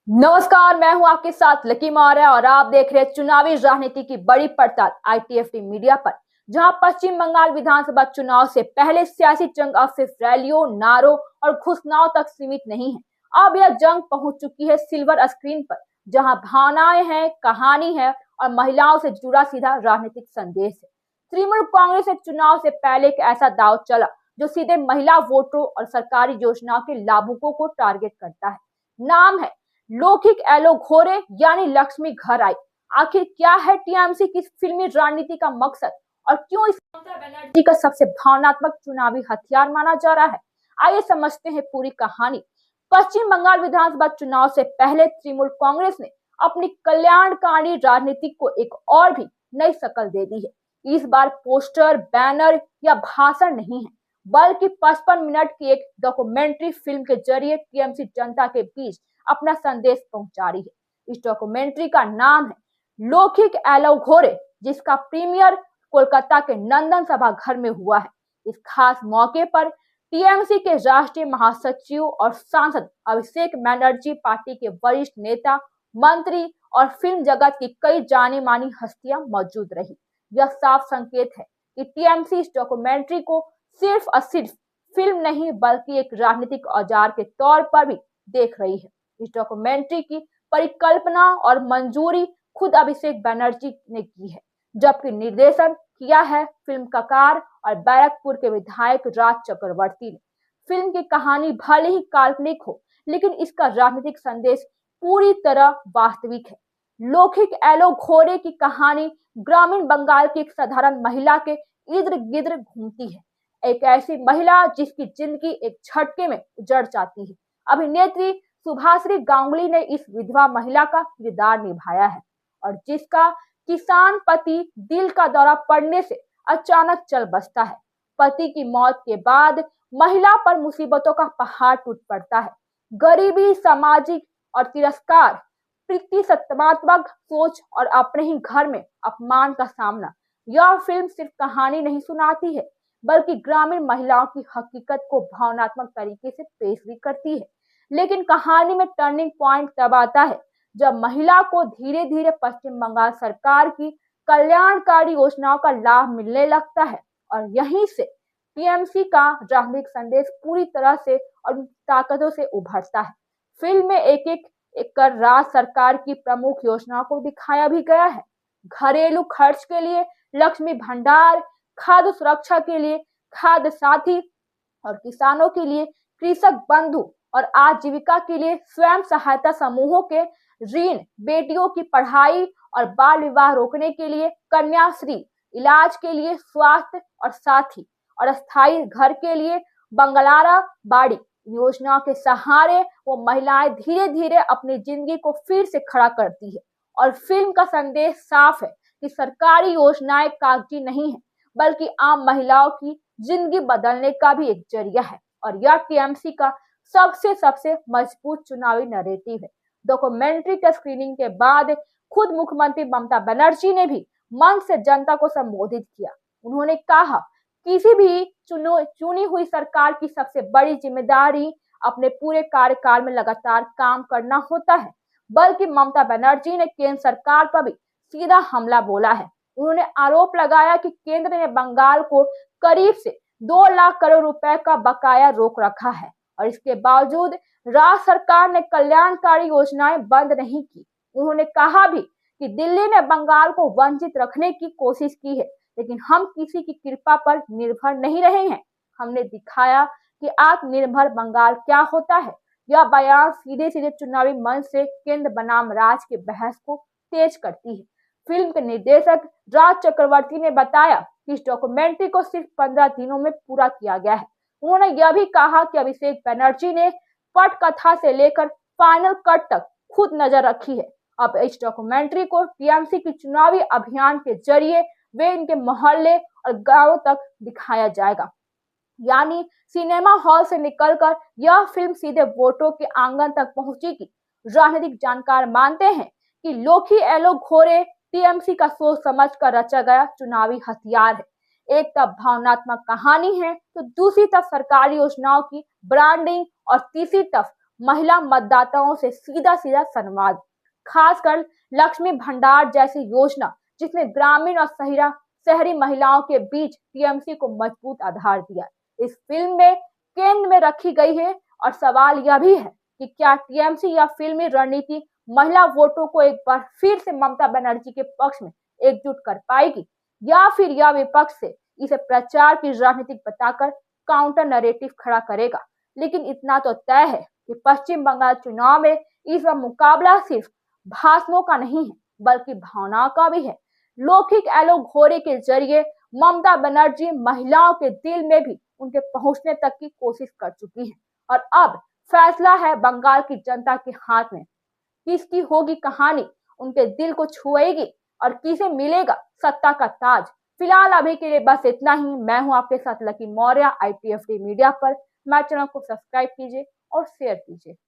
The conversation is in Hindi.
नमस्कार, मैं हूं आपके साथ लकी मौर्य और आप देख रहे हैं चुनावी राजनीति की बड़ी पड़ताल ITFT मीडिया पर, जहां पश्चिम बंगाल विधानसभा चुनाव से पहले सियासी जंग अब सिर्फ रैलियों, नारों और घोषणाओं तक सीमित नहीं है। अब यह जंग पहुंच चुकी है सिल्वर स्क्रीन पर, जहां भावनाएं हैं, कहानी है और महिलाओं से जुड़ा सीधा राजनीतिक संदेश है। तृणमूल कांग्रेस ने चुनाव से पहले एक ऐसा दाव चला जो सीधे महिला वोटरों और सरकारी योजनाओं के लाभुकों को टारगेट करता है। नाम है लौकिक एलो घोरे यानी लक्ष्मी घर आई। आखिर क्या है टीएमसी की फिल्मी रणनीति का मकसद और क्यों इस ममता बनर्जी का सबसे भावनात्मक चुनावी हथियार माना जा रहा है? आइए समझते हैं पूरी कहानी। पश्चिम बंगाल विधानसभा चुनाव से पहले तृणमूल कांग्रेस ने अपनी कल्याणकारी राजनीति को एक और भी नई शक्ल दे दी है। इस बार पोस्टर, बैनर या भाषण नहीं है, बल्कि 55 मिनट की एक डॉक्यूमेंट्री फिल्म के जरिए टीएमसी जनता के बीच अपना संदेश पहुंचा रही है। इस डॉक्यूमेंट्री का नाम है लौकिक एलो घोरे, जिसका प्रीमियर कोलकाता के नंदन सभा घर में हुआ है। इस खास मौके पर टीएमसी के राष्ट्रीय महासचिव और सांसद अभिषेक बनर्जी, पार्टी के वरिष्ठ नेता, मंत्री और फिल्म जगत की कई जानी मानी हस्तियां मौजूद रही। यह साफ संकेत है कि टीएमसी इस डॉक्यूमेंट्री को सिर्फ फिल्म नहीं बल्कि एक राजनीतिक औजार के तौर पर भी देख रही है। इस डॉक्यूमेंट्री की परिकल्पना और मंजूरी खुद अभिषेक बनर्जी ने की है, जबकि निर्देशन किया है फिल्मकार और बैरकपुर के विधायक राज चक्रवर्ती ने। फिल्म की कहानी भले ही काल्पनिक हो, लेकिन इसका राजनीतिक संदेश पूरी तरह वास्तविक है। लौकिक एलो घोरे की कहानी ग्रामीण बंगाल की एक साधारण महिला के इर्द गिर्द घूमती है। एक ऐसी महिला जिसकी जिंदगी एक झटके में उजड़ जाती है। अभिनेत्री सुभाश्री गांगुली ने इस विधवा महिला का किरदार निभाया है और जिसका किसान पति दिल का दौरा पड़ने से अचानक चल बसता है। पति की मौत के बाद महिला पर मुसीबतों का पहाड़ टूट पड़ता है। गरीबी, सामाजिक और तिरस्कार, प्रतिशतवात्मक सोच और अपने ही घर में अपमान का सामना। यह फिल्म सिर्फ कहानी नहीं सुनाती है, बल्कि ग्रामीण महिलाओं की हकीकत को भावनात्मक तरीके से पेश भी करती है। लेकिन कहानी में टर्निंग पॉइंट तब आता है जब महिला को धीरे धीरे पश्चिम बंगाल सरकार की कल्याणकारी योजनाओं का लाभ मिलने लगता है और यहीं से टीएमसी का राजनीतिक संदेश पूरी तरह से और ताकतों से उभरता है। फिल्म में एक कर राज्य सरकार की प्रमुख योजनाओं को दिखाया भी गया है। घरेलू खर्च के लिए लक्ष्मी भंडार, खाद्य सुरक्षा के लिए खाद्य साथी और किसानों के लिए कृषक बंधु और आजीविका के लिए स्वयं सहायता समूहों के ऋण, बेटियों की पढ़ाई और बाल विवाह रोकने के लिए कन्याश्री, इलाज के लिए स्वास्थ्य और साथी और अस्थायी घर के लिए बंगलारा बाड़ी। योजनाओं के सहारे वो महिलाएं धीरे धीरे अपनी जिंदगी को फिर से खड़ा करती है और फिल्म का संदेश साफ है कि सरकारी योजनाएं कागजी नहीं है, बल्कि आम महिलाओं की जिंदगी बदलने का भी एक जरिया है। और यह टीएमसी का सबसे मजबूत चुनावी नैरेटिव है। डॉक्यूमेंट्री के स्क्रीनिंग के बाद खुद मुख्यमंत्री ममता बनर्जी ने भी मंच से जनता को संबोधित किया। उन्होंने कहा, किसी भी चुनी हुई सरकार की सबसे बड़ी जिम्मेदारी अपने पूरे कार्यकाल में लगातार काम करना होता है, बल्कि ममता बनर्जी ने केंद्र सरकार पर भी सीधा हमला बोला है। उन्होंने आरोप लगाया कि केंद्र ने बंगाल को करीब से 2 लाख करोड़ रुपए का बकाया रोक रखा है और इसके बावजूद राज्य सरकार ने कल्याणकारी योजनाएं बंद नहीं की। उन्होंने कहा भी कि दिल्ली ने बंगाल को वंचित रखने की कोशिश की है, लेकिन हम किसी की कृपा पर निर्भर नहीं रहे हैं। हमने दिखाया कि आत्मनिर्भर बंगाल क्या होता है। यह बयान सीधे सीधे चुनावी मंच से केंद्र बनाम राज्य की बहस को तेज करती है। फिल्म के निर्देशक राज चक्रवर्ती ने बताया कि इस डॉक्यूमेंट्री को सिर्फ 15 दिनों में पूरा किया गया है। उन्होंने यह भी कहा कि अभिषेक बनर्जी ने पटकथा से लेकर फाइनल कट तक खुद नजर रखी है। अब इस डॉक्यूमेंट्री को टीएमसी की चुनावी अभियान के जरिए वे इनके मोहल्ले और गांवों तक दिखाया जाएगा। यानी सिनेमा हॉल से निकलकर यह फिल्म सीधे वोटों के आंगन तक पहुंचेगी। राजनीतिक जानकार मानते हैं कि लौकिक एलो घोरे टीएमसी का सोच समझ कर रचा गया चुनावी हथियार है। एक तरफ भावनात्मक कहानी है तो दूसरी तरफ सरकारी योजनाओं की ब्रांडिंग और तीसरी तरफ महिला मतदाताओं से सीधा सीधा संवाद, खासकर लक्ष्मी भंडार जैसी योजना जिसने ग्रामीण और शहरी महिलाओं के बीच टीएमसी को मजबूत आधार दिया। इस फिल्म में केंद्र में रखी गई है और सवाल यह भी है कि क्या टीएमसी या फिल्मी रणनीति महिला वोटों को एक बार फिर से ममता बनर्जी के पक्ष में एकजुट कर पाएगी, या फिर यह विपक्ष से इसे प्रचार की राजनीति बताकर काउंटर नैरेटिव खड़ा करेगा। लेकिन इतना तो तय है कि पश्चिम बंगाल चुनाव में इस बार मुकाबला सिर्फ भाषणों का नहीं है बल्कि भावनाओं का भी है। लौकिक एलो घोरे के जरिए ममता बनर्जी महिलाओं के दिल में भी उनके पहुंचने तक की कोशिश कर चुकी है और अब फैसला है बंगाल की जनता के हाथ में। किसकी होगी कहानी, उनके दिल को छुएगी और किसे मिलेगा सत्ता का ताज। फिलहाल अभी के लिए बस इतना ही। मैं हूं आपके साथ लकी मौर्य, ITFT मीडिया पर। मेरे चैनल को सब्सक्राइब कीजिए और शेयर कीजिए।